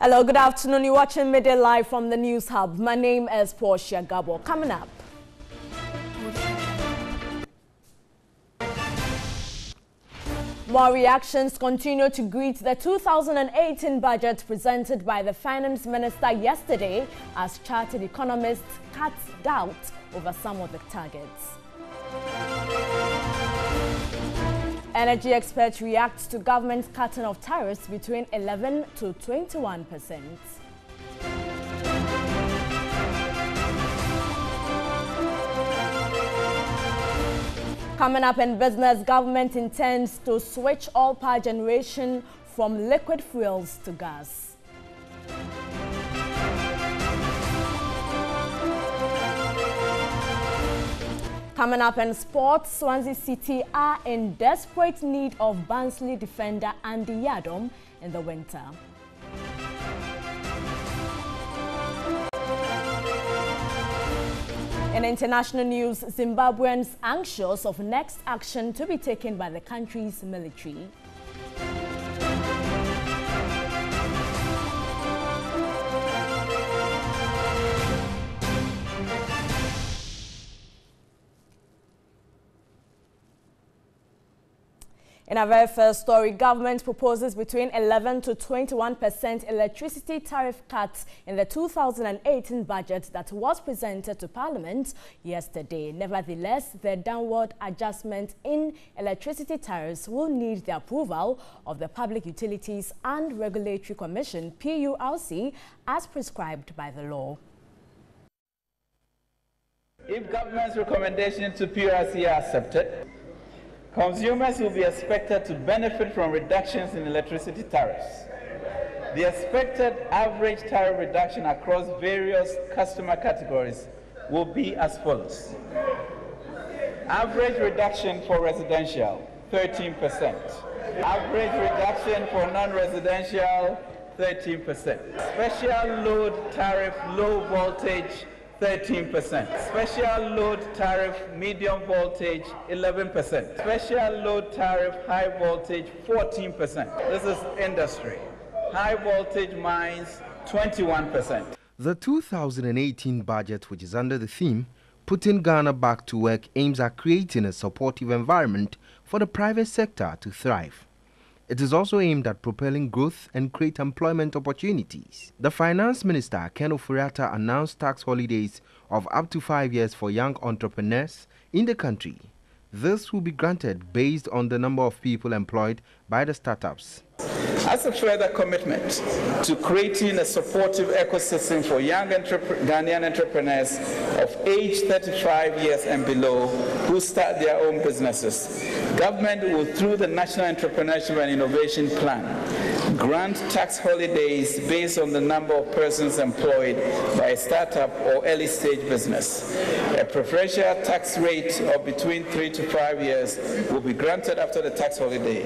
Hello, good afternoon. You're watching Midday Live from the News Hub. My name is Portia Gabo. Coming up. More reactions continue to greet the 2018 budget presented by the Finance Minister yesterday as chartered economists cast doubt over some of the targets. Energy experts react to government's cutting of tariffs between 11 to 21%. Coming up in business, government intends to switch all power generation from liquid fuels to gas. Coming up in sports, Swansea City are in desperate need of Barnsley defender Andy Yadom in the winter. In international news, Zimbabweans anxious of next action to be taken by the country's military. In our very first story, government proposes between 11 to 21% electricity tariff cuts in the 2018 budget that was presented to Parliament yesterday. Nevertheless, the downward adjustment in electricity tariffs will need the approval of the Public Utilities and Regulatory Commission, PURC, as prescribed by the law. If government's recommendation to PURC are accepted, consumers will be expected to benefit from reductions in electricity tariffs. The expected average tariff reduction across various customer categories will be as follows. Average reduction for residential, 13%. Average reduction for non-residential, 13%. Special load tariff, low voltage, 13%. Special load tariff, medium voltage, 11%. Special load tariff, high voltage, 14%. This is industry. High voltage mines, 21%. The 2018 budget, which is under the theme, Putting Ghana Back to Work, aims at creating a supportive environment for the private sector to thrive. It is also aimed at propelling growth and create employment opportunities. The Finance Minister, Ken Ofori-Atta, announced tax holidays of up to 5 years for young entrepreneurs in the country. This will be granted based on the number of people employed by the startups. As a further commitment to creating a supportive ecosystem for young Ghanaian entrepreneurs of age 35 years and below who start their own businesses, government will, through the National Entrepreneurship and Innovation Plan, grant tax holidays based on the number of persons employed by a startup or early stage business. A preferential tax rate of between 3 to 5 years will be granted after the tax holiday.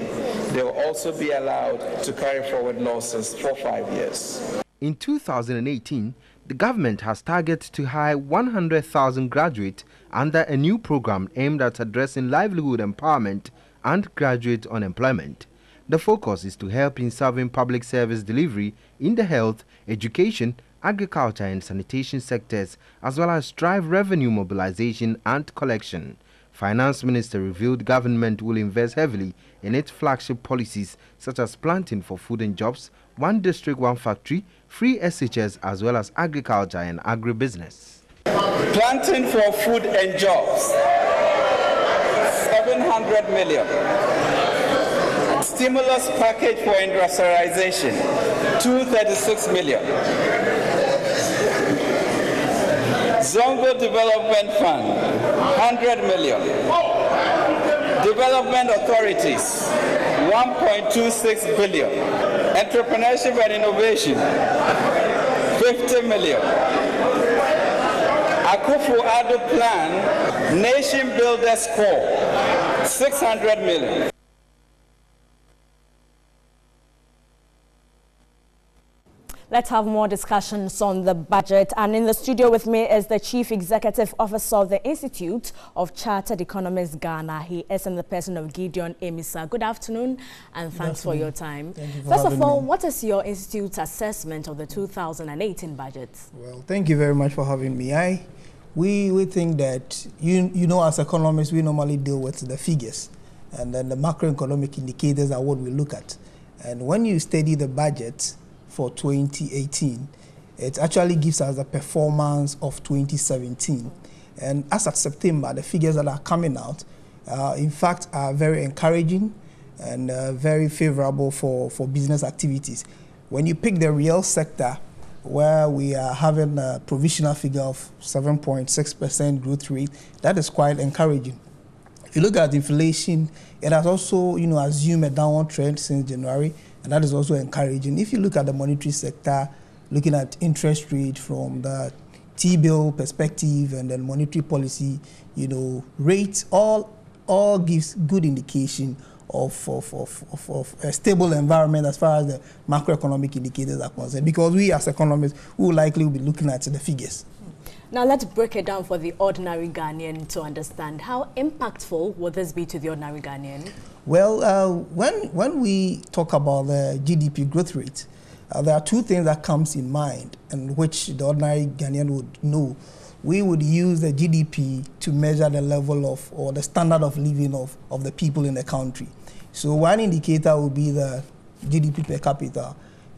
They will also be allowed to carry forward losses for 5 years. In 2018, the government has targeted to hire 100,000 graduates under a new program aimed at addressing livelihood empowerment and graduate unemployment. The focus is to help in serving public service delivery in the health, education, agriculture and sanitation sectors, as well as drive revenue mobilization and collection. Finance Minister revealed government will invest heavily in its flagship policies such as planting for food and jobs, one district, one factory, free SHS, as well as agriculture and agribusiness. Planting for food and jobs, 700 million. Stimulus package for industrialization, 236 million. Zongo Development Fund, 100 million. Development authorities, 1.26 billion. Entrepreneurship and innovation, 50 million. Akufo-Addo Plan, Nation Builders Corps, 600 million. Let's have more discussions on the budget. And in the studio with me is the Chief Executive Officer of the Institute of Chartered Economists Ghana. He is in the person of Gideon Emisa. Good afternoon and thanks for your time. First of all, what is your institute's assessment of the 2018 budget? Well, thank you very much for having me. We think that, you know, as economists, we normally deal with the figures. And then the macroeconomic indicators are what we look at. And when you study the budget for 2018, it actually gives us the performance of 2017. And as of September, the figures that are coming out, in fact, are very encouraging and very favorable for business activities. When you pick the real sector, where we are having a provisional figure of 7.6% growth rate, that is quite encouraging. If you look at inflation, it has also, you know, assumed a downward trend since January, and that is also encouraging. If you look at the monetary sector, looking at interest rate from the T-bill perspective and then monetary policy, you know, rates, all gives good indication of a stable environment as far as the macroeconomic indicators are concerned, because we as economists will likely be looking at the figures. Now let's break it down for the ordinary Ghanaian to understand. How impactful will this be to the ordinary Ghanaian? Well, when we talk about the GDP growth rate, there are two things that comes in mind and which the ordinary Ghanaian would know. We would use the GDP to measure the level of, or the standard of living of the people in the country. So one indicator would be the GDP per capita.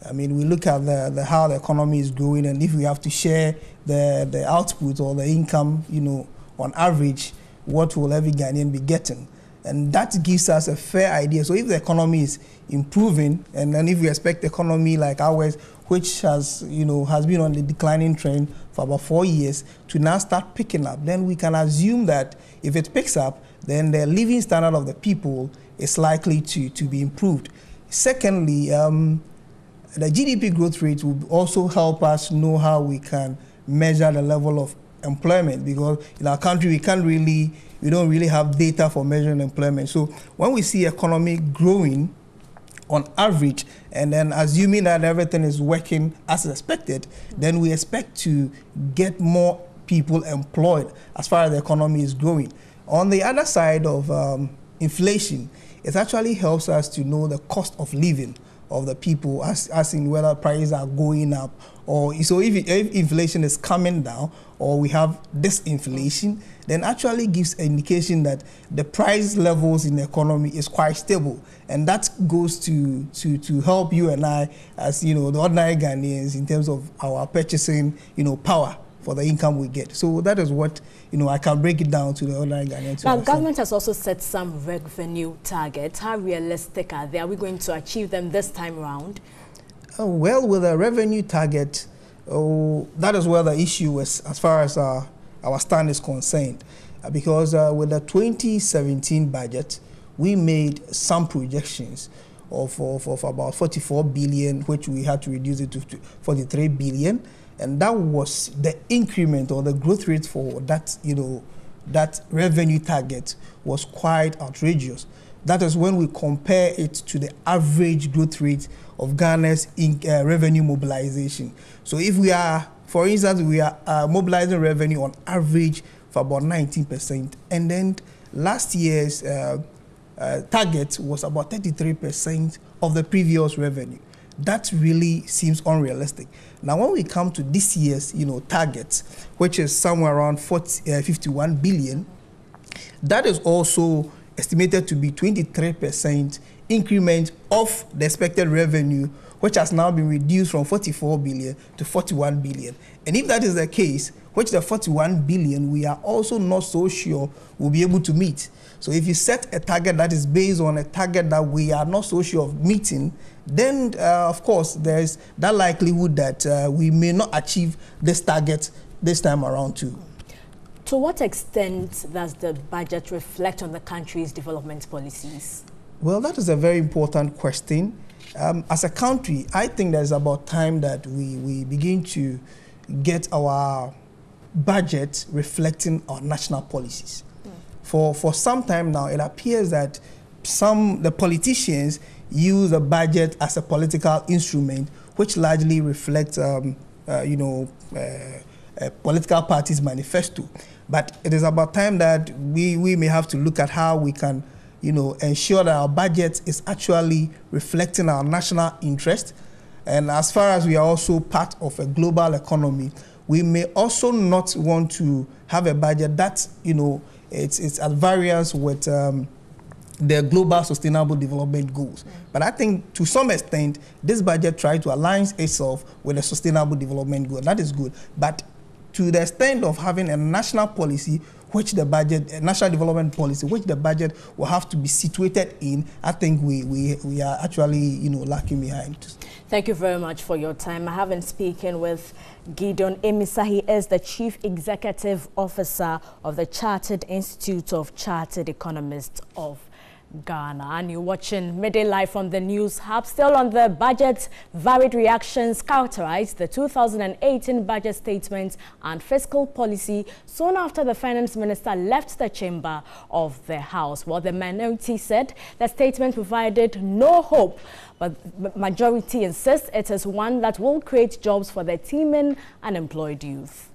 I mean, we look at how the economy is growing, and if we have to share the output or the income, you know, on average, what will every Ghanaian be getting? And that gives us a fair idea. So if the economy is improving, and then if we expect the economy like ours, which has been on the declining trend for about 4 years, to now start picking up, then we can assume that if it picks up, then the living standard of the people is likely to be improved. Secondly, the GDP growth rate will also help us know how we can measure the level of employment, because in our country we don't really have data for measuring employment. So when we see economy growing on average, and then assuming that everything is working as expected, then we expect to get more people employed as far as the economy is growing. On the other side of inflation, it actually helps us to know the cost of living of the people, as in whether prices are going up, or so if inflation is coming down, or we have disinflation, then actually gives an indication that the price levels in the economy is quite stable, and that goes to help you and I, as you know, the ordinary Ghanaians, in terms of our purchasing, you know, power for the income we get. So that is what, you know, I can break it down to the ordinary Ghanaians. Now, government has also set some revenue targets. How realistic are they? Are we going to achieve them this time around? Well, with a revenue target, that is where the issue is as far as our stand is concerned. Because with the 2017 budget, we made some projections of about 44 billion, which we had to reduce it to 43 billion. And that was the increment or the growth rate for that, you know, that revenue target was quite outrageous. That is when we compare it to the average growth rate of Ghana's revenue mobilization. So if we are, for instance, we are mobilizing revenue on average for about 19%, and then last year's target was about 33% of the previous revenue. That really seems unrealistic. Now, when we come to this year's, you know, target, which is somewhere around 51 billion, that is also estimated to be 23% increment of the expected revenue, which has now been reduced from 44 billion to 41 billion. And if that is the case, which the 41 billion we are also not so sure we'll be able to meet. So if you set a target that is based on a target that we are not so sure of meeting, then of course there's that likelihood that we may not achieve this target this time around too. To what extent does the budget reflect on the country's development policies? Well, that is a very important question. As a country, I think there's about time that we begin to get our budget reflecting our national policies. For some time now, it appears that the politicians use a budget as a political instrument, which largely reflects, a political party's manifesto. But it is about time that we may have to look at how we can, ensure that our budget is actually reflecting our national interest. And as far as we are also part of a global economy, we may also not want to have a budget that, it's at variance with the global sustainable development goals. But I think to some extent, this budget tries to align itself with the sustainable development goal. That is good. But to the extent of having a national policy, which the budget, a national development policy, which the budget will have to be situated in, I think we are actually, lacking behind. Thank you very much for your time. I have been speaking with Gideon Emisa. He is the Chief Executive Officer of the Chartered Institute of Chartered Economists of Ghana. And you're watching Midday Live from the News Hub. Still on the budget, varied reactions characterized the 2018 budget statement and fiscal policy soon after the finance minister left the chamber of the House. Well, the minority said the statement provided no hope, but majority insists it is one that will create jobs for the teeming unemployed youth.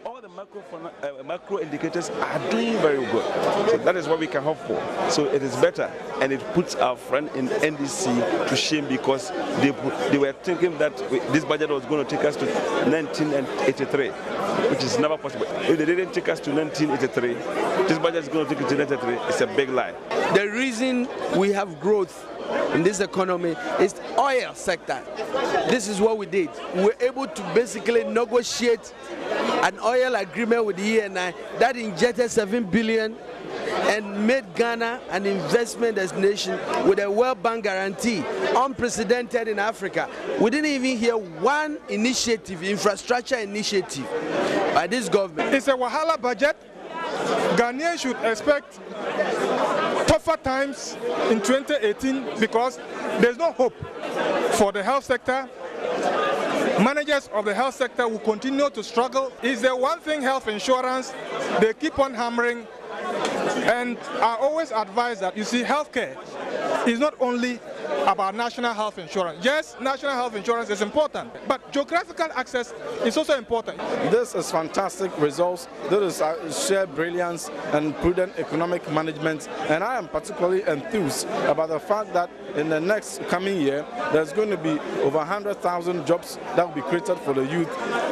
All the macro indicators are doing very good. So that is what we can hope for. So it is better, and it puts our friend in NDC to shame, because they were thinking that this budget was going to take us to 1983, which is never possible. If they didn't take us to 1983, this budget is going to take us to 1983. It's a big lie. The reason we have growth in this economy is the oil sector. This is what we did. We were able to basically negotiate an oil agreement with the ENI that injected 7 billion and made Ghana an investment destination with a World Bank guarantee, unprecedented in Africa. We didn't even hear one initiative, infrastructure initiative by this government. It's a Wahala budget. Ghanaians should expect tougher times in 2018 because there's no hope for the health sector. Managers of the health sector will continue to struggle. Is there one thing, health insurance, they keep on hammering, and I always advise that, you see, healthcare is not only about national health insurance. Yes, national health insurance is important, but geographical access is also important. This is fantastic results. This is sheer brilliance and prudent economic management, and I am particularly enthused about the fact that in the next coming year, there's going to be over 100,000 jobs that will be created for the youth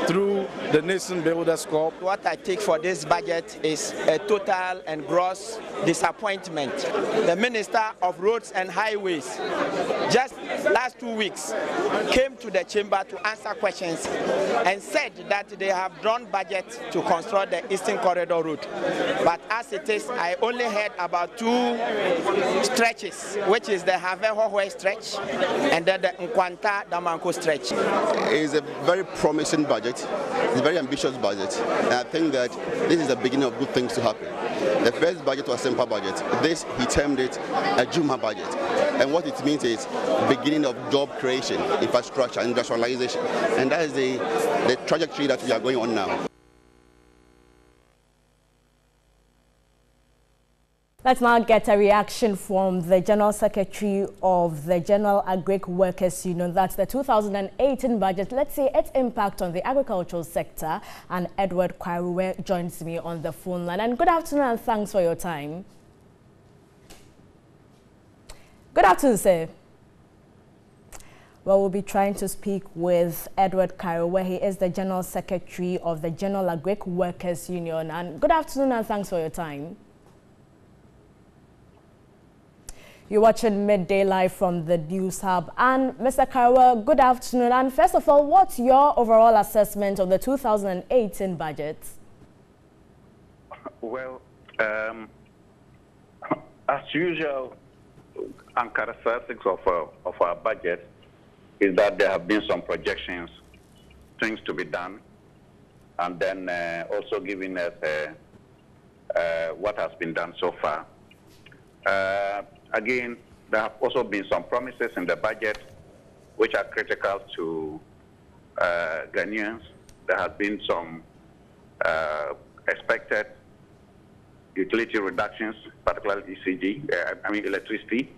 through the Nation Builders Corps. What I take for this budget is a total and gross disappointment. The Minister of Roads and Highways, just last 2 weeks, came to the chamber to answer questions and said that they have drawn budget to construct the Eastern Corridor route. But as it is, I only heard about 2 stretches, which is the Have-Hohe stretch and then the Nkwanta-Damanko stretch. It is a very promising budget. It's a very ambitious budget. And I think that this is the beginning of good things to happen. The first budget was a simple budget. This, he termed it a Juma budget. And what it means is beginning of job creation, infrastructure, industrialization. And that is the trajectory that we are going on now. Let's now get a reaction from the General Secretary of the General Agric Workers Union. That's the 2018 budget. Let's see its impact on the agricultural sector. And Edward Kwaruwe joins me on the phone line. And good afternoon and thanks for your time. Good afternoon, sir. Well, we'll be trying to speak with Edward Kwaruwe. He is the General Secretary of the General Agric Workers Union. And good afternoon and thanks for your time. You're watching Midday Live from the News Hub. And Mr. Kwaruwe, good afternoon. And first of all, what's your overall assessment of the 2018 budget? Well, as usual, and characteristics of our budget is that there have been some projections, things to be done, and then also giving us what has been done so far. Again, there have also been some promises in the budget which are critical to Ghanaians. There have been some expected utility reductions, particularly electricity.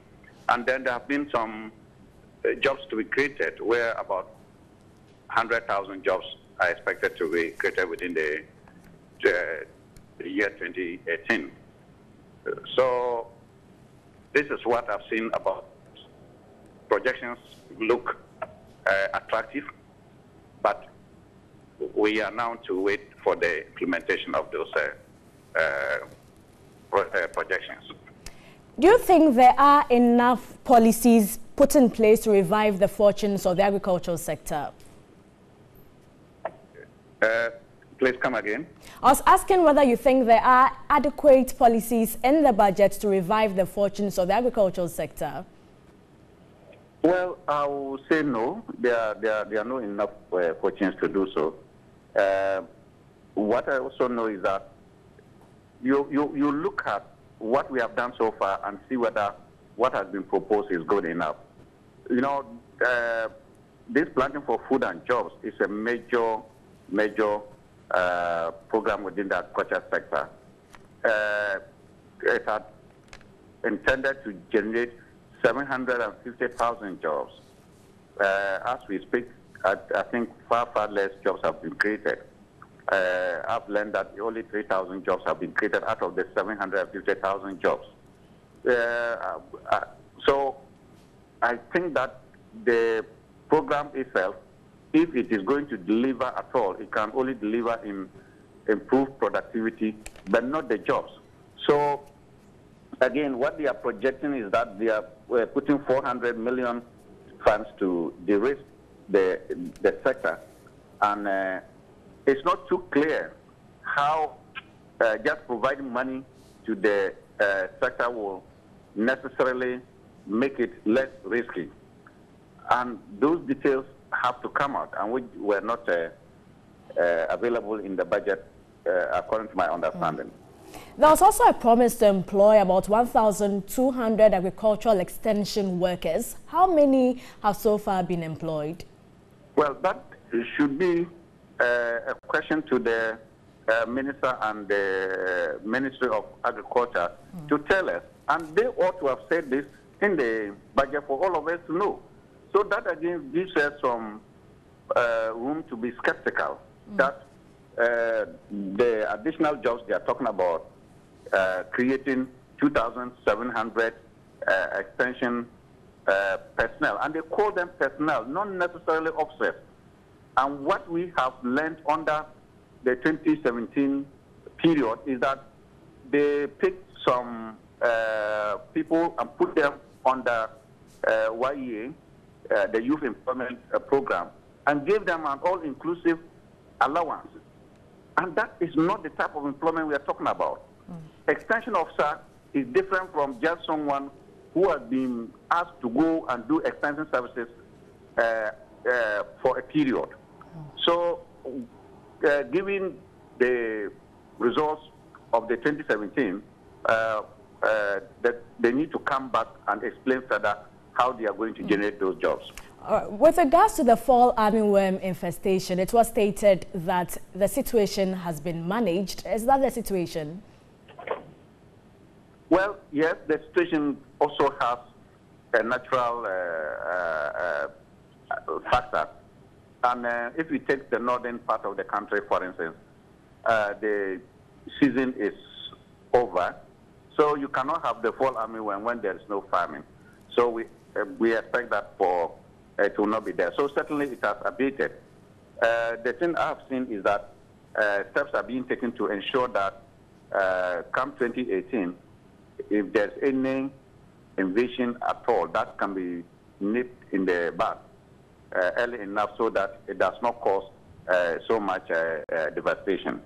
And then there have been some jobs to be created, where about 100,000 jobs are expected to be created within the year 2018. So this is what I've seen about projections. Look attractive, but we are now to wait for the implementation of those projections. Do you think there are enough policies put in place to revive the fortunes of the agricultural sector? Please come again. I was asking whether you think there are adequate policies in the budget to revive the fortunes of the agricultural sector. Well, I will say no. There are not enough fortunes to do so. What I also know is that you look at what we have done so far and see whether what has been proposed is good enough. You know, this planting for food and jobs is a major program within the agriculture sector. It had intended to generate 750,000 jobs. As we speak, I think far less jobs have been created. I've learned that only 3,000 jobs have been created out of the 750,000 jobs. So I think that the program itself, if it is going to deliver at all, it can only deliver in improved productivity, but not the jobs. So again, what they are projecting is that they are putting 400 million funds to de-risk the sector, and it's not too clear how just providing money to the sector will necessarily make it less risky. And those details have to come out, and which were not available in the budget, according to my understanding. There was also a promise to employ about 1,200 agricultural extension workers. How many have so far been employed? Well, that should be a question to the Minister and the Ministry of Agriculture to tell us. And they ought to have said this in the budget for all of us to know. So that again gives us some room to be skeptical that the additional jobs they are talking about, creating 2,700 extension personnel, and they call them personnel, not necessarily officers. And what we have learned under the 2017 period is that they picked some people and put them under YEA, the Youth Employment Program, and gave them an all-inclusive allowance. And that is not the type of employment we are talking about. Extension officer is different from just someone who has been asked to go and do extension services for a period. So, given the results of the 2017, that they need to come back and explain further how they are going to generate those jobs. With regards to the fall armyworm infestation, it was stated that the situation has been managed. Is that the situation? Well, yes, the situation also has a natural factor. And if we take the northern part of the country, for instance, the season is over. So you cannot have the fall armyworm when there is no farming. So we expect that it will not be there. So certainly it has abated. The thing I have seen is that steps are being taken to ensure that come 2018, if there's any invasion at all, that can be nipped in the bud early enough so that it does not cause so much devastation.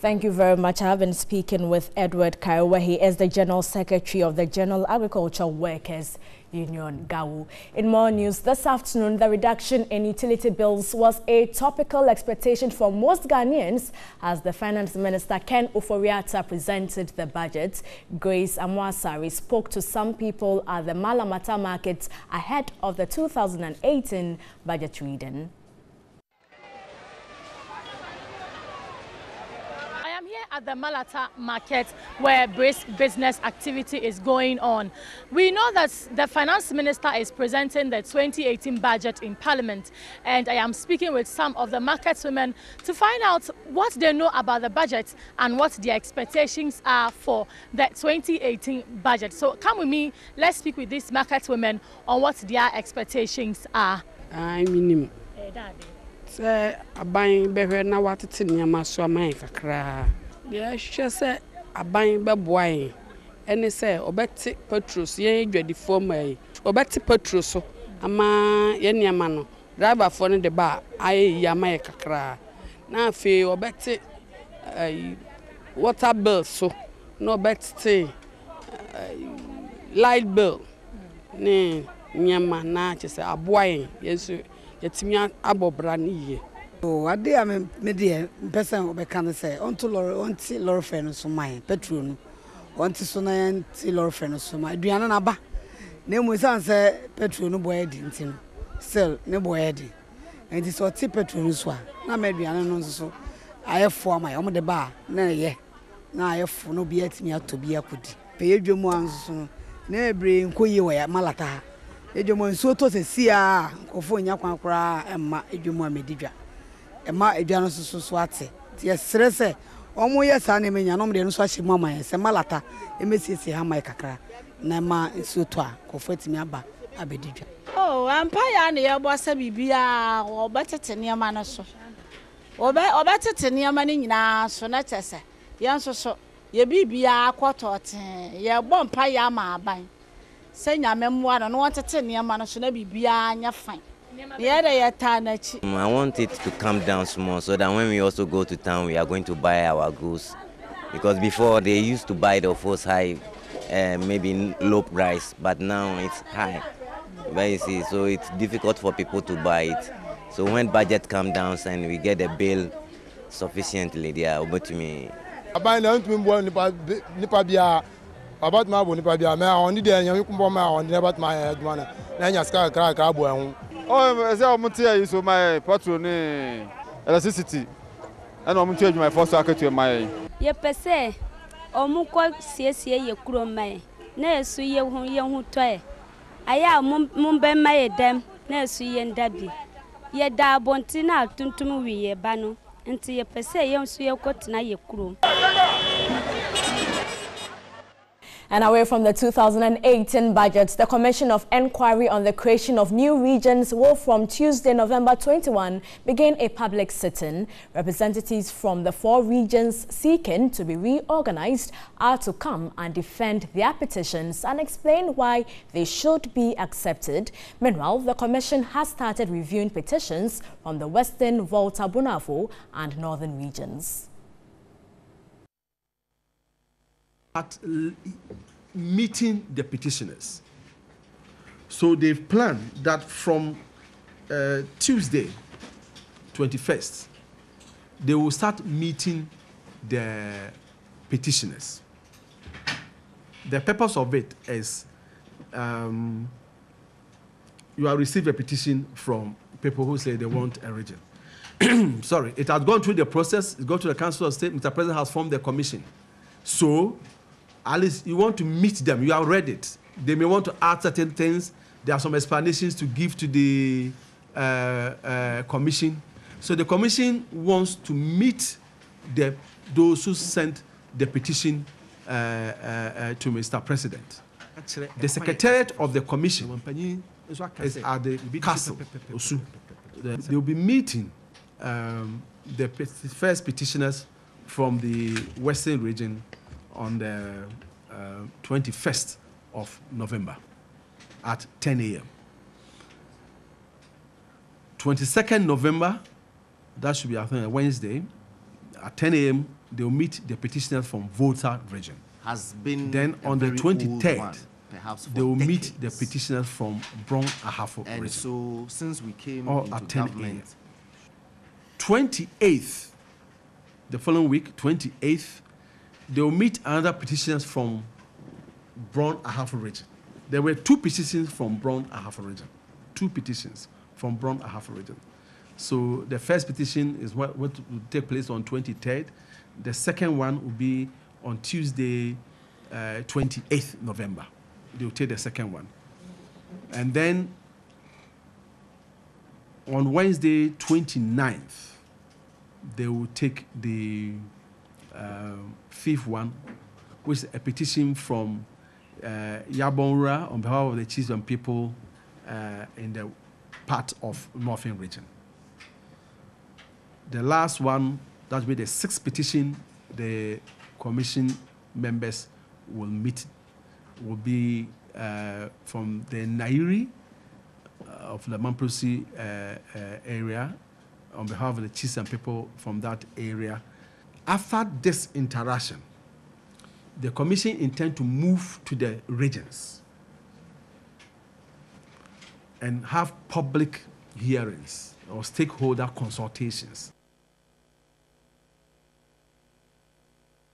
Thank you very much. I have been speaking with Edward Kaiwa. He is the General Secretary of the General Agricultural Workers Union, GAWU. In more news, this afternoon, the reduction in utility bills was a topical expectation for most Ghanaians as the Finance Minister Ken Ofori-Atta presented the budget. Grace Amwasari spoke to some people at the Malamata market ahead of the 2018 budget reading. at the Malata market where brisk business activity is going on. We know that the finance minister is presenting the 2018 budget in Parliament, and I am speaking with some of the market women to find out what they know about the budget and what their expectations are for the 2018 budget. So come with me, let's speak with these market women on what their expectations are. I mean, say a buying better now what it's in your master make a cry. Yeah, she said a buying baboy. And they say, Obeti Petrus, ye ready for me. Obeti Petrus, a man, any man, driver for the bar, I yamake a cry. Now, feel Obeti water bill, so no bet light bill. Nay, Yama, na just a boy, yes, it's me abo brani. Oh, I dare me, dear, person of a can say, on to Laura Fenus, my patron, on to Sonayan, Laura Fenus, my Diana Naba. Name was answer patron, boy, didn't still, no boy, and it's what patronus were. Now, maybe I don't know so. I have for my own the bar, nay, yeah. Now I have no be at me out to be a good. Pay your ones, nay, bring Koya Malata. Ejumon so to se a kofo nya kwankra emma ejumon medidwa emma edwa no so ate tie sere se omo ye sa na menya no mde no so ahye mama se malata emesiesie ha mai kakra na ma so to a kofo atimi aba abedidwa. Oh, empire na ye bosa bibia obetete ne ma no so obetete ne ma ni nyina so na chese ye nso so ye bibia akotote ye bo empire ama aban. I want it to come down small so that when we also go to town, we are going to buy our goods. Because before they used to buy the first high, maybe low price, but now it's high. But you see, so it's difficult for people to buy it. So when budget comes down and we get the bill sufficiently, they are over to me. About my bonny, I only did you come on about my man. Nanya Sky crack up. Oh, as I is my patron electricity. And I'm changing my first socket to my. Ye per se, or Muko says ye cruel may. Nay, so ye who toy. I am Mumbai my dam, nay, so ye and Debbie. Ye da bontina tuntum ye bano, until ye per se young so ye got na ye crew. And away from the 2018 budget, the Commission of Inquiry on the Creation of New Regions will from Tuesday, November 21, begin a public sitting. Representatives from the 4 regions seeking to be reorganized are to come and defend their petitions and explain why they should be accepted. Meanwhile, the Commission has started reviewing petitions from the Western, Volta, Bunafo and Northern regions. At meeting the petitioners. So they've planned that from Tuesday, 21st, they will start meeting the petitioners. The purpose of it is you have received a petition from people who say they want a region. Sorry, it has gone through the process, it's gone to the Council of State, Mr. President has formed the commission. So, at least you want to meet them, you have read it. They may want to add certain things. There are some explanations to give to the commission. So the commission wants to meet those who sent the petition to Mr. President. The secretariat of the commission is at the castle. They will be meeting the first petitioners from the Western region on the 21st of November at 10 a.m. 22nd November, that should be I think, a Wednesday, at 10 a.m. they'll meet the petitioners from Volta region. Then on the 23rd, they will meet the petitioners from Bron Ahafo region. And so since we came all into at 10 government, 28th, the following week, 28th, they will meet another petitioners from Bron Ahafo region. There were 2 petitions from Bron Ahafo region. 2 petitions from Bron Ahafo region. So the first petition is what will take place on 23rd. The second one will be on Tuesday, 28th November. They will take the second one. And then on Wednesday, 29th, they will take the fifth one, which is a petition from Yabonra on behalf of the chiefs and people in the part of Northern region. The last one, that will be the sixth petition the commission members will meet, will be from the Nairi of the Mamprosi area on behalf of the chiefs and people from that area. After this interaction, the commission intends to move to the regions and have public hearings or stakeholder consultations.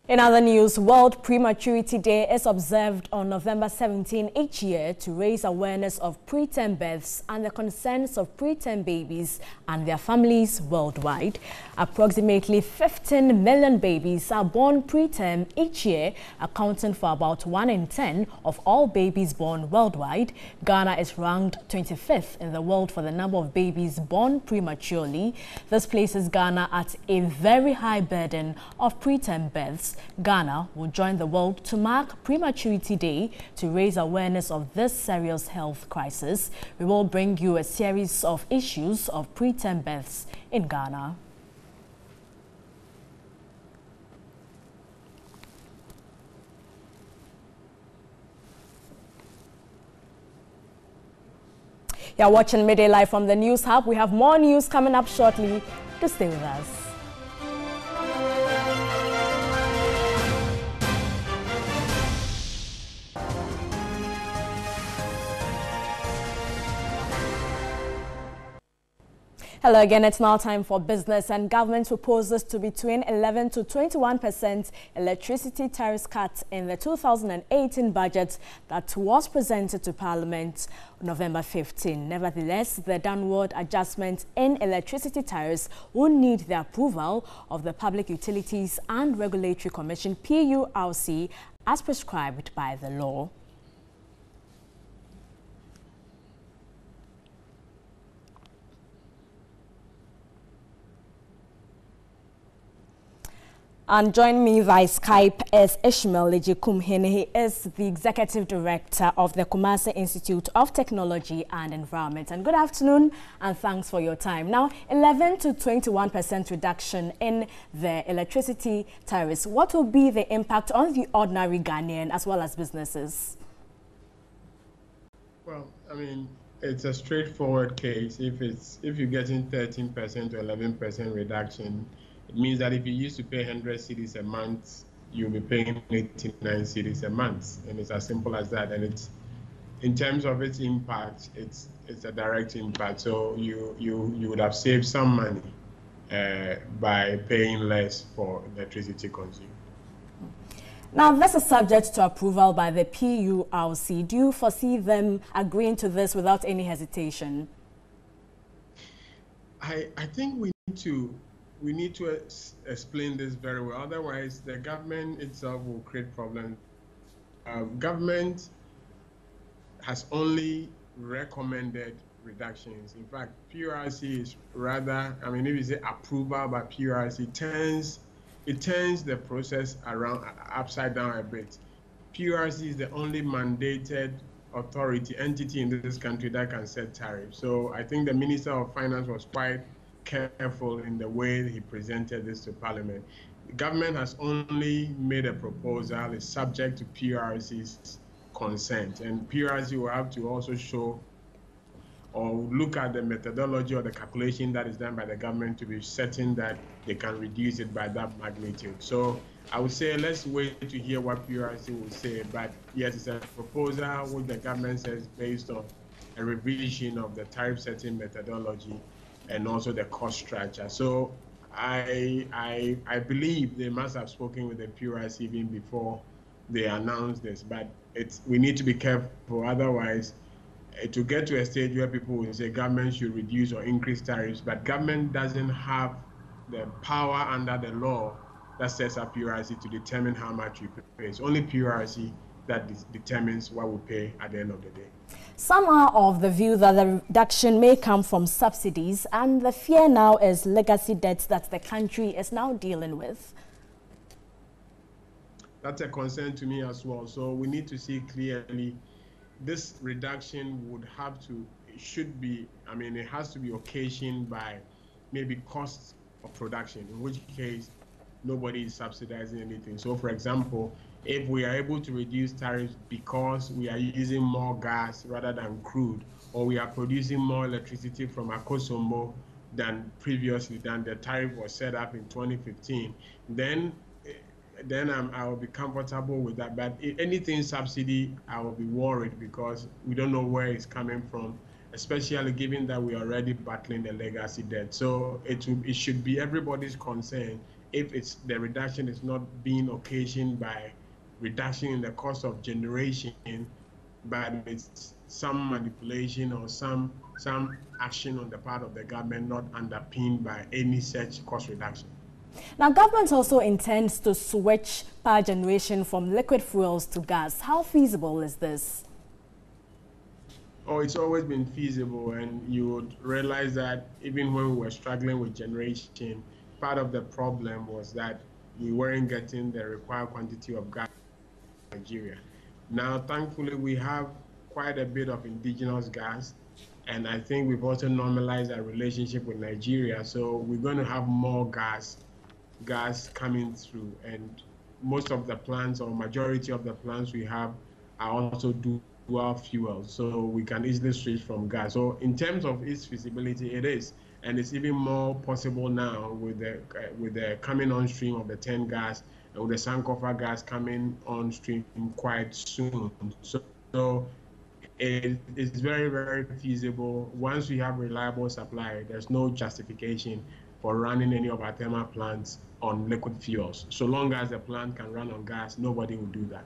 In other news, World Prematurity Day is observed on November 17 each year to raise awareness of preterm births and the concerns of preterm babies and their families worldwide. Approximately 15 million babies are born preterm each year, accounting for about 1 in 10 of all babies born worldwide. Ghana is ranked 25th in the world for the number of babies born prematurely. This places Ghana at a very high burden of preterm births. Ghana will join the world to mark Prematurity Day to raise awareness of this serious health crisis. We will bring you a series of issues of preterm births in Ghana. You're watching Midday Live from the News Hub. We have more news coming up shortly. To stay with us. Hello again, it's now time for business, and government proposes to between 11 to 21% electricity tariff cut in the 2018 budget that was presented to Parliament on November 15. Nevertheless, the downward adjustment in electricity tariffs will need the approval of the Public Utilities and Regulatory Commission (PURC) as prescribed by the law. And join me via Skype is Ishmael Lejikumhene. He is the Executive Director of the Kumasi Institute of Technology and Environment. And good afternoon, and thanks for your time. Now, 11 to 21% reduction in the electricity tariffs. What will be the impact on the ordinary Ghanaian as well as businesses? Well, I mean, it's a straightforward case. If you're getting 13% to 11% reduction, it means that if you used to pay 100 cedis a month, you'll be paying 89 cedis a month, and it's as simple as that. And it's, in terms of its impact, it's a direct impact. So you would have saved some money by paying less for electricity consumed. Now, this is subject to approval by the PURC. Do you foresee them agreeing to this without any hesitation? I think we need to explain this very well. Otherwise, the government itself will create problems. Government has only recommended reductions. In fact, PURC is rather, I mean, if you say approval by PURC, it turns the process around upside down a bit. PURC is the only mandated entity in this country that can set tariffs. So I think the Minister of Finance was quite careful in the way he presented this to Parliament. The government has only made a proposal, is subject to PURC's consent, and PURC will have to also show or look at the methodology or the calculation that is done by the government to be certain that they can reduce it by that magnitude. So I would say let's wait to hear what PURC will say, but yes, it's a proposal which the government says based on a revision of the tariff setting methodology and also the cost structure. So I believe they must have spoken with the PURC even before they announced this, but we need to be careful. Otherwise, to get to a stage where people will say government should reduce or increase tariffs, but government doesn't have the power under the law that sets up PRC to determine how much we pay. It's only PRC that determines what we pay at the end of the day. Some are of the view that the reduction may come from subsidies, and the fear now is legacy debts that the country is now dealing with. That's a concern to me as well. So we need to see clearly this reduction would have to, it should be, I mean, it has to be occasioned by maybe costs of production, in which case nobody is subsidizing anything. So for example, if we are able to reduce tariffs because we are using more gas rather than crude, or we are producing more electricity from Akosombo than previously, than the tariff was set up in 2015, then I will be comfortable with that. But if anything subsidy, I will be worried because we don't know where it's coming from, especially given that we are already battling the legacy debt. So it should be everybody's concern if the reduction is not being occasioned by reduction in the cost of generation, but it's some manipulation or some action on the part of the government not underpinned by any such cost reduction. Now, government also intends to switch power generation from liquid fuels to gas. How feasible is this? Oh, it's always been feasible, and you would realize that even when we were struggling with generation, part of the problem was that we weren't getting the required quantity of gas in Nigeria. Now, thankfully, we have quite a bit of indigenous gas, and I think we've also normalized our relationship with Nigeria, so we're going to have more gas coming through, and most of the plants, or majority of the plants we have, are also dual fuel, so we can easily switch from gas. So in terms of its feasibility, it is, and it's even more possible now with the coming on stream of the 10 gas and with the Sankofa gas coming on stream quite soon. So it is very, very feasible. Once we have reliable supply, there's no justification for running any of our thermal plants on liquid fuels. So long as the plant can run on gas, nobody will do that.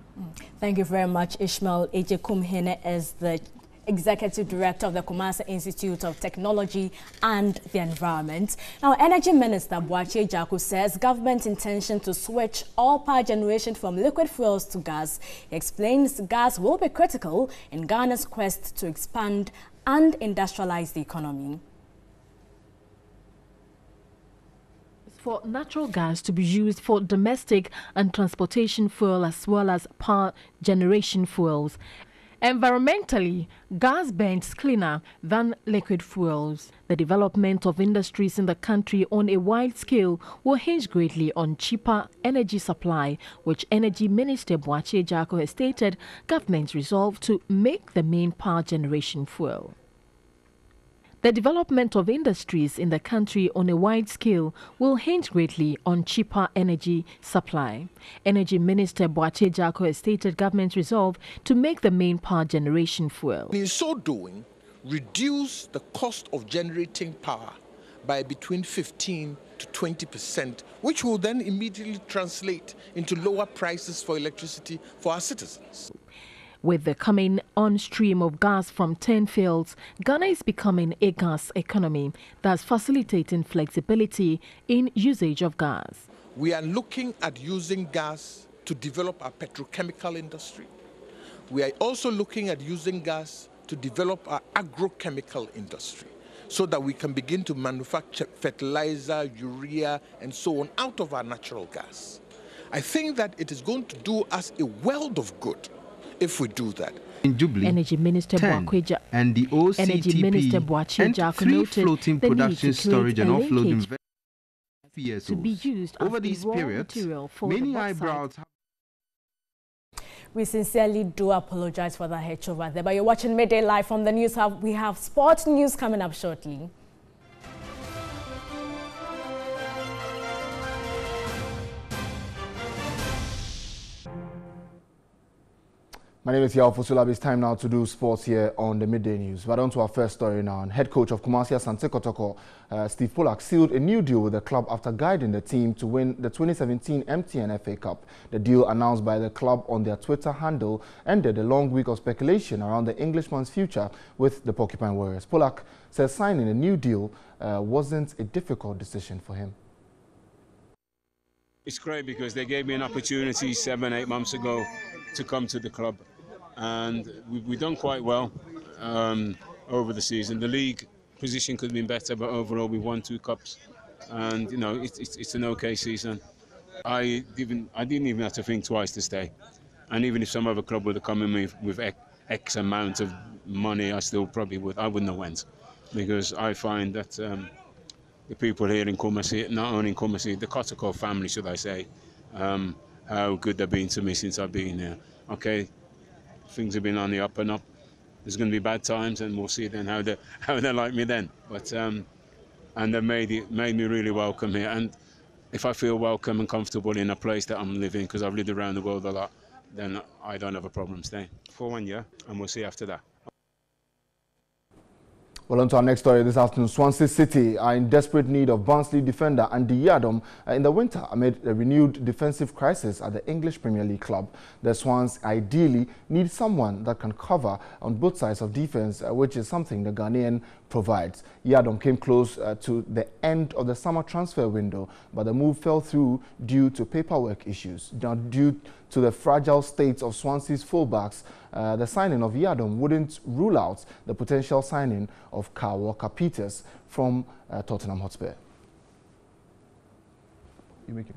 Thank you very much. Ishmael Ejekumhene is the Executive Director of the Kumasi Institute of Technology and the Environment. Now, Energy Minister Boakye Agyarko says government's intention to switch all power generation from liquid fuels to gas. He explains gas will be critical in Ghana's quest to expand and industrialize the economy. For natural gas to be used for domestic and transportation fuel as well as power generation fuels. Environmentally, gas burns cleaner than liquid fuels. The development of industries in the country on a wide scale will hinge greatly on cheaper energy supply, which Energy Minister Boakye Agyarko has stated government's resolve to make the main power generation fuel. The development of industries in the country on a wide scale will hinge greatly on cheaper energy supply. Energy Minister Boakye Agyarko has stated government's resolve to make the main power generation fuel. In so doing, reduce the cost of generating power by between 15 to 20%, which will then immediately translate into lower prices for electricity for our citizens. With the coming on stream of gas from 10 fields, Ghana is becoming a gas economy, thus facilitating flexibility in usage of gas. We are looking at using gas to develop our petrochemical industry. We are also looking at using gas to develop our agrochemical industry so that we can begin to manufacture fertilizer, urea, and so on out of our natural gas. I think that it is going to do us a world of good if we do that. In Jubilee, Energy Minister Boakye and the OCTP and 3 floating production, storage and offloading vessels to be used over these periods. Many eyebrows. We sincerely do apologize for that hitch over there, but you're watching Midday Live from the News Hub. We have sports news coming up shortly. My name is Yao Fosulab. It's time now to do sports here on the Midday News. But on to our first story now. And head coach of Kumasi Asante Kotoko, Steve Pollack, sealed a new deal with the club after guiding the team to win the 2017 MTN FA Cup. The deal announced by the club on their Twitter handle ended a long week of speculation around the Englishman's future with the Porcupine Warriors. Pollack says signing a new deal wasn't a difficult decision for him. It's great because they gave me an opportunity 7-8 months ago to come to the club. And we've done quite well over the season. The league position could have been better, but overall we won 2 cups, and you know it's an okay season. I didn't even have to think twice to stay, and even if some other club would have come in with X amount of money, I still probably would. I wouldn't have went, because I find that the people here in Kumasi, not only in Kumasi, the Kotoko family, should I say, how good they've been to me since I've been here. Okay. Things have been on the up and up. There's going to be bad times, and we'll see then how they like me then. But and they made me really welcome here. And if I feel welcome and comfortable in a place that I'm living, because I've lived around the world a lot, then I don't have a problem staying for 1 year, and we'll see after that. Well, on to our next story this afternoon. Swansea City are in desperate need of Barnsley defender Andy Yadom in the winter amid a renewed defensive crisis at the English Premier League club. The Swans ideally need someone that can cover on both sides of defense, which is something the Ghanaian provides. Yadom came close to the end of the summer transfer window, but the move fell through due to paperwork issues. Now, due to the fragile state of Swansea's fullbacks, the signing of Yadom wouldn't rule out the potential signing of Kyle Walker-Peters from Tottenham Hotspur. You make it.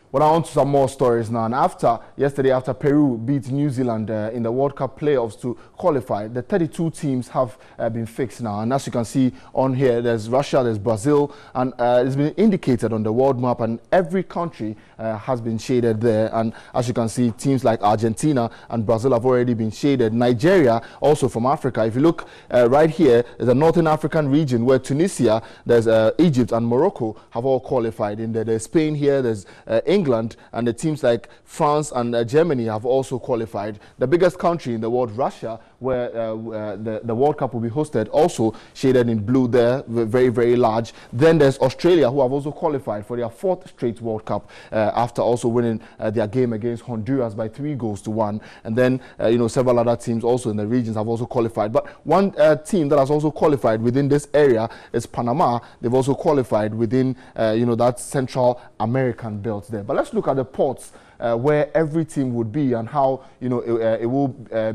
Well, on to some more stories now. And yesterday, after Peru beat New Zealand in the World Cup playoffs to qualify, the 32 teams have been fixed now. And as you can see on here, there's Russia, there's Brazil, and it's been indicated on the world map, and every country has been shaded there. And as you can see, teams like Argentina and Brazil have already been shaded. Nigeria, also from Africa. If you look right here, there's a Northern African region where Tunisia, there's Egypt and Morocco have all qualified. In there, there's Spain here, there's England, and the teams like France and Germany have also qualified. The biggest country in the world, Russia, where the World Cup will be hosted, also shaded in blue there, very, very large. Then there's Australia, who have also qualified for their 4th straight World Cup after also winning their game against Honduras by 3-1. And then, several other teams also in the regions have also qualified. But one team that has also qualified within this area is Panama. They've also qualified within, that Central American belt there. But let's look at the ports where every team would be and how it will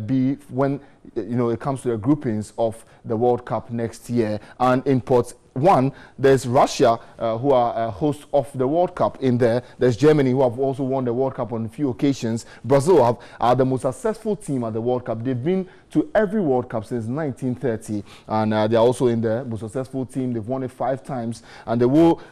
be when it comes to the groupings of the World Cup next year. And in Port 1, there's Russia, who are hosts of the World Cup in there. There's Germany, who have also won the World Cup on a few occasions. Brazil are the most successful team at the World Cup. They've been to every World Cup since 1930, and they're also in the most successful team. They've won it 5 times, and they will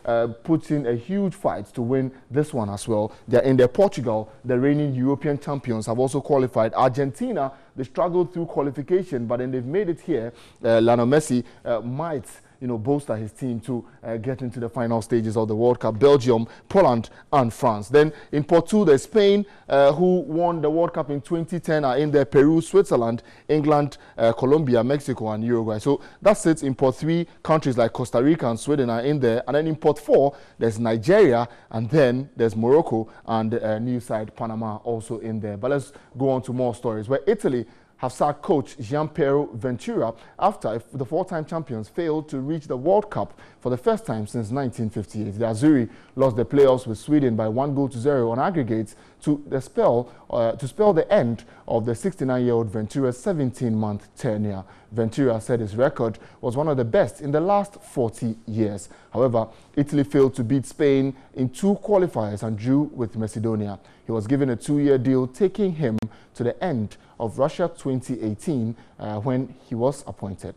put in a huge fight to win this one as well. They're in there. Portugal, the reigning European champions, have also qualified. Argentina, they struggled through qualification, but then they've made it here. Lionel Messi might bolster his team to get into the final stages of the World Cup. Belgium, Poland, and France. Then in Port 2, there's Spain, who won the World Cup in 2010, are in there. Peru, Switzerland, England, Colombia, Mexico, and Uruguay. So that's it. In Port 3, countries like Costa Rica and Sweden are in there. And then in Port 4, there's Nigeria, and then there's Morocco and new side Panama also in there. But let's go on to more stories, where Italy have sacked coach Gianpiero Ventura after the 4-time champions failed to reach the World Cup for the first time since 1958. The Azzurri lost the playoffs with Sweden by 1-0 on aggregate to spell the end of the 69-year-old Ventura's 17-month tenure. Ventura said his record was one of the best in the last 40 years. However, Italy failed to beat Spain in 2 qualifiers and drew with Macedonia. He was given a 2-year deal, taking him to the end of Russia 2018 when he was appointed.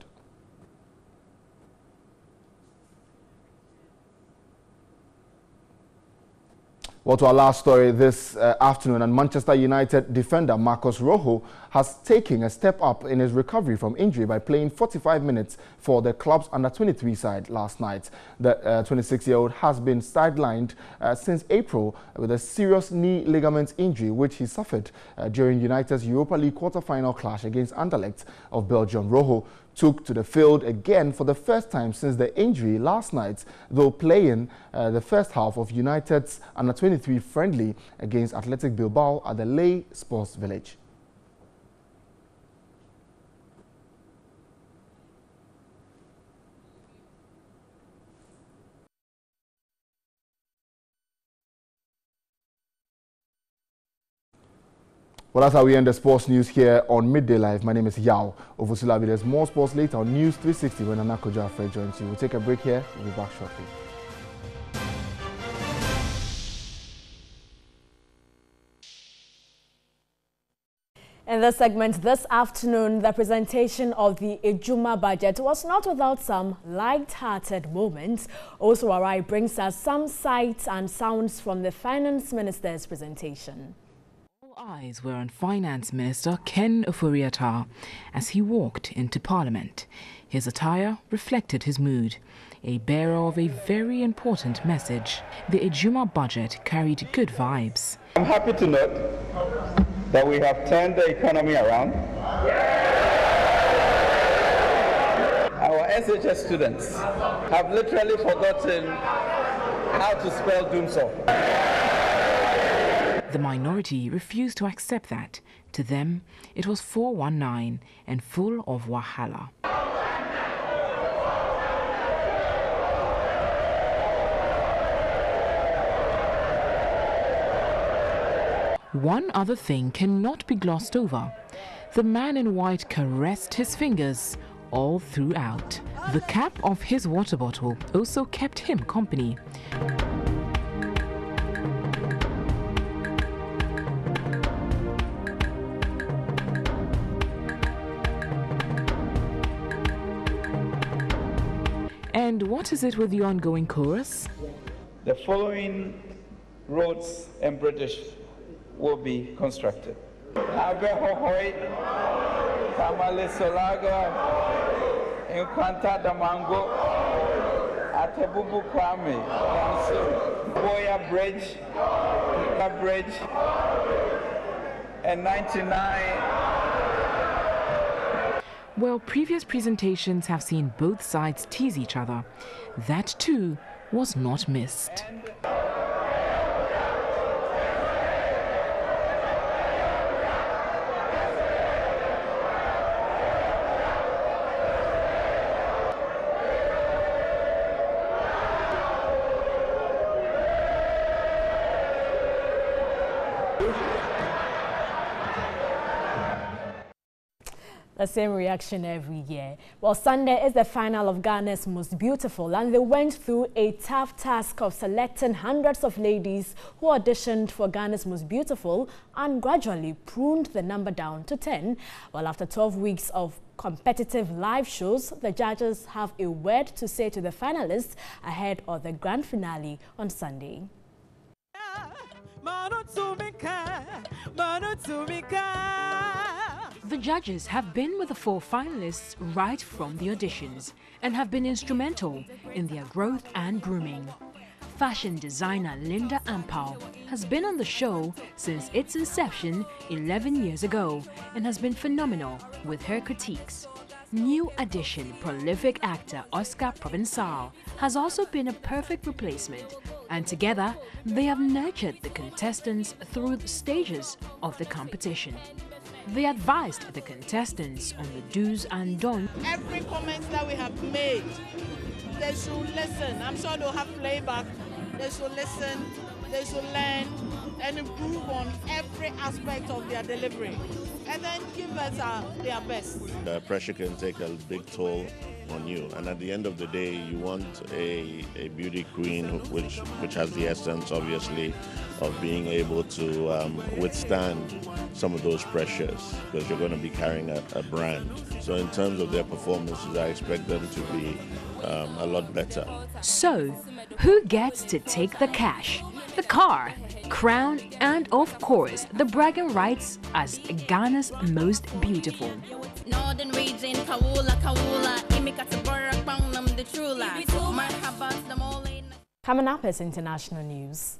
Well, to our last story this afternoon, and Manchester United defender Marcos Rojo has taken a step up in his recovery from injury by playing 45 minutes for the club's under-23 side last night. The 26-year-old has been sidelined since April with a serious knee ligament injury which he suffered during United's Europa League quarter-final clash against Anderlecht of Belgium. Rojo took to the field again for the first time since the injury last night, though playing the first half of United's under-23 friendly against Athletic Bilbao at the Ley Sports Village. Well, that's how we end the sports news here on Midday Live. My name is Yao Ovusulabi. There's more sports later on News 360 when Anako Jafre joins you. We'll take a break here. We'll be back shortly. In this segment this afternoon, the presentation of the Ejuma budget was not without some light-hearted moments. Also, Arai brings us some sights and sounds from the Finance Minister's presentation. Eyes were on Finance Minister Ken Ofori-Atta as he walked into Parliament. His attire reflected his mood, a bearer of a very important message. The Ejuma budget carried good vibes. I'm happy to note that we have turned the economy around. Our SHS students have literally forgotten how to spell Doomsor. The minority refused to accept that. To them, it was 419 and full of wahala. One other thing cannot be glossed over. The man in white caressed his fingers all throughout. The cap of his water bottle also kept him company. And what is it with the ongoing chorus? The following roads and British will be constructed. Abehohoi, Tamale Solaga, Enquanta Damango, Atabubu Kwame, Boya Bridge, Nika Bridge, and 99. Well, previous presentations have seen both sides tease each other. That too was not missed. The same reaction every year. Well, Sunday is the final of Ghana's Most Beautiful, and they went through a tough task of selecting hundreds of ladies who auditioned for Ghana's Most Beautiful and gradually pruned the number down to 10. Well, after 12 weeks of competitive live shows, the judges have a word to say to the finalists ahead of the grand finale on Sunday. The judges have been with the 4 finalists right from the auditions and have been instrumental in their growth and grooming. Fashion designer Linda Ampao has been on the show since its inception 11 years ago and has been phenomenal with her critiques. New addition prolific actor Oscar Provençal has also been a perfect replacement, and together they have nurtured the contestants through the stages of the competition. They advised the contestants on the do's and don'ts. Every comment that we have made, they should listen. I'm sure they'll have playback. They should listen, they should learn and improve on every aspect of their delivery, and then give us their best. The pressure can take a big toll on you, and at the end of the day you want a beauty queen which has the essence, obviously, of being able to withstand some of those pressures, because you're going to be carrying a brand. So in terms of their performances, I expect them to be a lot better. So, who gets to take the cash? the car, crown, and of course, the bragging rights as Ghana's most beautiful. Northern region, Coming up is international news.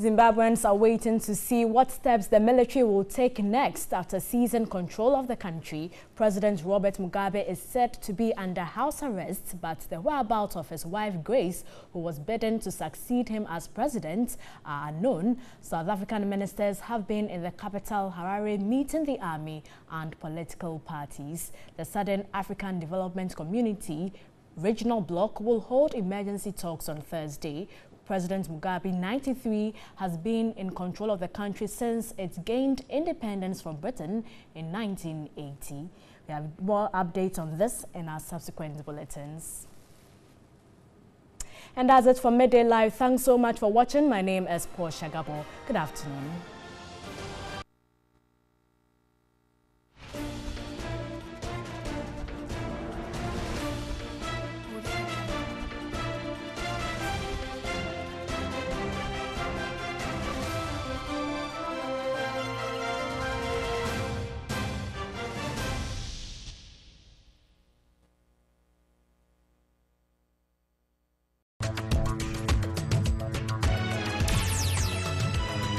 Zimbabweans are waiting to see what steps the military will take next after seizing control of the country. President Robert Mugabe is said to be under house arrest, but the whereabouts of his wife Grace, who was bidden to succeed him as president, are unknown. South African ministers have been in the capital Harare meeting the army and political parties. The Southern African Development Community Regional Bloc will hold emergency talks on Thursday. President Mugabe, 93, has been in control of the country since it gained independence from Britain in 1980. We have more updates on this in our subsequent bulletins. And that's it for Midday Live. Thanks so much for watching. My name is Portia Gabo. Good afternoon.